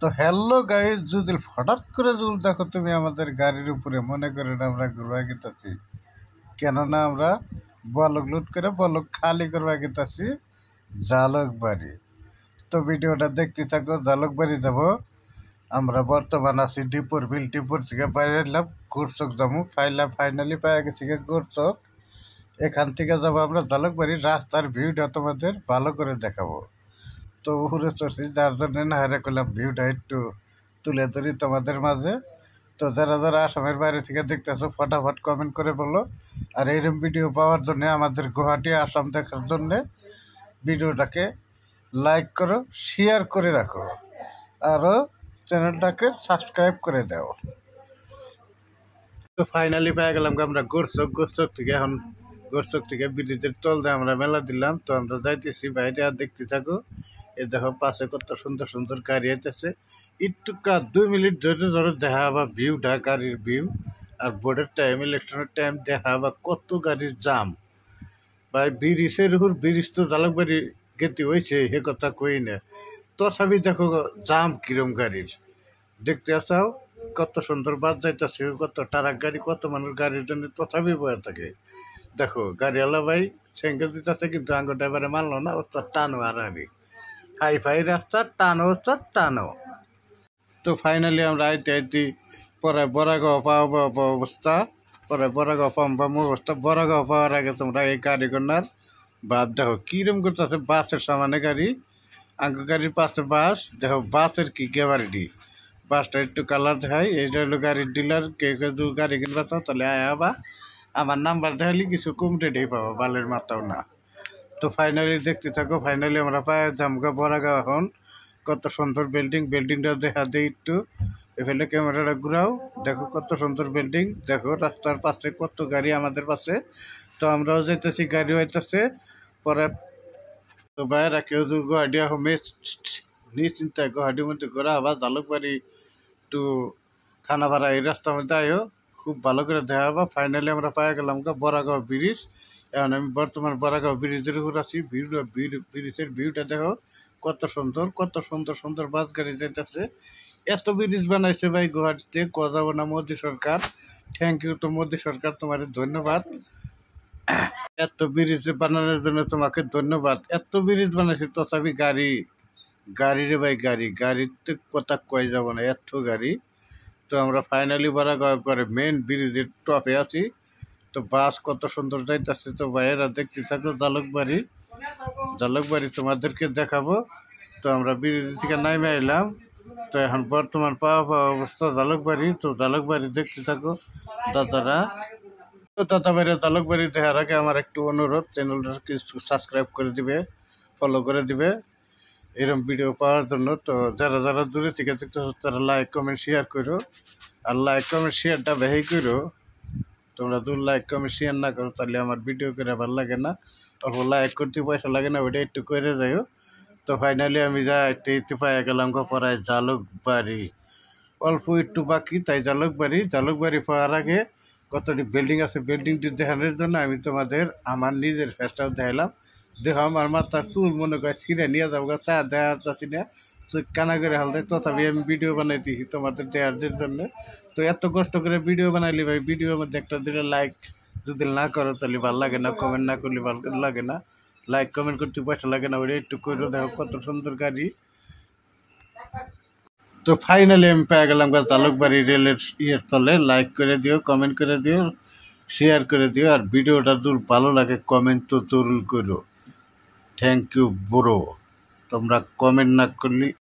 তো hello guys, যদি হঠাৎ করে যদি দেখো তুমি আমাদের গাড়ির উপরে, মনে করেন আমরা ঘুরবা গেতেছি, কেননা আমরা বলক লুট করে বলক খালি করবা গেতেছি জালকবাড়ি। তো ভিডিওটা দেখতে থাকো। জালকবাড়ি যাব আমরা, বর্তমান আছি ডিপুর বিল। ডিপুর থেকে বাইরে এলাম, গোরচক যাবো। ফাইনালি পাই গেছি গোরচক। এখান থেকে যাবো আমরা জালকবাড়ি। রাস্তার ভিউটা তোমাদের ভালো করে দেখাবো। তো উপরে চড়ছি, যার জন্য না হারে করলাম ভিউটা একটু তুলে ধরি তোমাদের মাঝে। তো যারা যারা আসামের বাইরে থেকে দেখতেছো ফটাফট কমেন্ট করে বলো। আর এইরকম ভিডিও পাওয়ার জন্য, আমাদের গুয়াহাটি আসাম দেখার জন্য ভিডিওটাকে লাইক করো, শেয়ার করে রাখো, আরও চ্যানেলটাকে সাবস্ক্রাইব করে দাও। তো ফাইনালি পেয়ে গেলাম আমরা গোরচক থেকে। এখন গোরচক থেকে ব্রিজের তল দিয়ে আমরা মেলা দিলাম। তো আমরা যাইতেছি বাইরে, আর দেখতে থাকো। এ দেখো পাশে কত সুন্দর সুন্দর গাড়ি আইতেছে। একটু 2 মিনিট ধরে ধরো দেখা বা ভিউটা, গাড়ির ভিউ আর বোর্ডের টাইম, ইলেকশনের টাইম দেখা বা কত গাড়ির জাম। ভাই ব্রিজের উপর, ব্রিজ তো জালকবাড়ি গেতে হয়েছে, সে কথা কই না। তথাপি দেখো জাম কিরম গাড়ির, দেখতে আসাও কত সুন্দর বাস যাইতেছে, কত ট্রাক গাড়ি, কত মানুষ গাড়ির জন্য তথাপি বয়ে থাকে। দেখো গাড়িওয়ালা ভাই সেঙ্গেল দিতেছে, কিন্তু আঙ্গ ড্রাইভারে মানলো না। ও তো টানো আর হাই ফাই রাস্তা, টানো টানো। তো ফাইনালি আমরা আইতে পরে বরাগাঁও পাওয়া অবস্থা। পরে বরাগাঁও পাম অবস্থা। বরাগাঁও পাওয়ার আগে তোমরা এই গাড়ি কন্যার বাদ দেখো কিরম করতেছে। বাসের সামানে গাড়ি, আঙ্গ গাড়ির পাশে বাস। দেখো বাসের কি গ্যাবারিটি, বাসটা একটু কালার দেখাই। এইটা হলো গাড়ির ডিলার। কেউ গাড়ি কিনবা চাও তাহলে আয়াবা, আমার নাম্বার দেখালি কিছু কম রেটেই পাবো, বালের মাথাও না। তো ফাইনালি দেখতে থাকো। ফাইনালি আমরা পায়ে জামগা বরাগাঁও। এখন কত সুন্দর বিল্ডিংটা দেখা দেয় একটু। এফেলে ক্যামেরাটা ঘুরাও, দেখো কত সুন্দর বিল্ডিং। দেখো রাস্তার পাশে কত গাড়ি আমাদের পাশে। তো আমরাও যাইতেছি, গাড়িও আইতেছে পরে। তো বাইরা কেউ যদি গুয়াহাটি আহমে নিশ্চিন্তায় গুয়াহাটির মধ্যে ঘোরা আবার জালকবাড়ি একটু খানাপাড়া এই রাস্তার মধ্যে আয়ো, খুব ভালো করে দেখা হবা। ফাইনালি আমরা পাই গেলাম বরাগাঁও ব্রিজ। এখন আমি বর্তমান বরাগাঁও ব্রিজের উপর আছি। ব্রিজের ভিউটা দেখো কত সুন্দর, কত সুন্দর সুন্দর বাস গাড়ি যাইতেছে। এত ব্রিজ বানাইছে ভাই গুয়াহাটিতে, কথা না মোদী সরকার। থ্যাংক ইউ তো মোদী সরকার, তোমার ধন্যবাদ। এত ব্রিজ বানানোর জন্য তোমাকে ধন্যবাদ। এত ব্রিজ বানাইছে, তথাপি গাড়ি রে ভাই, গাড়িতে কথা কয়ে যাব না, এত গাড়ি। তো আমরা ফাইনালি বরাগাঁও করে মেন ব্রিজের টপে আছি। তো বাস কত সুন্দর যাইতেছে। তো ভাইয়েরা দেখতে থাকো জালকবাড়ি তোমাদেরকে দেখাবো। তো আমরা ব্রিজ থেকে নামে এলাম। তো এখন বর্তমান পাওয়া অবস্থা জালকবাড়ি। তো জালকবাড়ি দেখতে থাকো দাদারা। তো দাদাবাড়ি জালকবাড়ি দেখার আগে আমার একটু অনুরোধ, চ্যানেলটাকে সাবস্ক্রাইব করে দিবে, ফলো করে দিবে এরকম ভিডিও পাওয়ার জন্য। তো যারা যারা দূরে থেকে দেখতে তারা লাইক কমেন্ট শেয়ার করো। আর লাইক কমেন্ট শেয়ারটা বেশি করো। তোমরা লাইক কমেন্ট শেয়ার না করো তাহলে আমার ভিডিও করে ভালো লাগে না। অল্প লাইক করতে পয়সা লাগে না, ওইটা একটু করে যাইও। তো ফাইনালি আমি একটু পাই গেলাম পড়ায় জালকবাড়ি। অল্প একটু বাকি, তাই জালকবাড়ি পাওয়ার আগে কতটি বিল্ডিং আছে, বিল্ডিংটি দেখানোর জন্য আমি তোমাদের আমার নিজের ফেসটাও দেখাইলাম। দেখো আমার মাথার চুল মনে করে ছিঁড়ে নিয়ে যাবো, চা দেখা যাচ্ছি না, চোখ কানা করে হালতে। তথাপি আমি ভিডিও বানাইতেছি তোমাদের দেখার জন্য। তো এত কষ্ট করে ভিডিও বানাইলি ভাই, ভিডিওর মধ্যে একটা দিলে লাইক যদি না করো তাহলে ভালো লাগে না, কমেন্ট না করলে ভালো লাগে না। লাইক কমেন্ট করতে পয়সা লাগে না, ওটা একটু করে দেখো কত সুন্দর গাড়ি। তো ফাইনালি আমি পেয়ে গেলাম জালকবাড়ি রেলের তলে। লাইক করে দিও, কমেন্ট করে দিও, শেয়ার করে দিও। আর ভিডিওটা দূর ভালো লাগে কমেন্ট তো তরুণ করো। Thank you bro. তোমরা কমেন্ট না করলে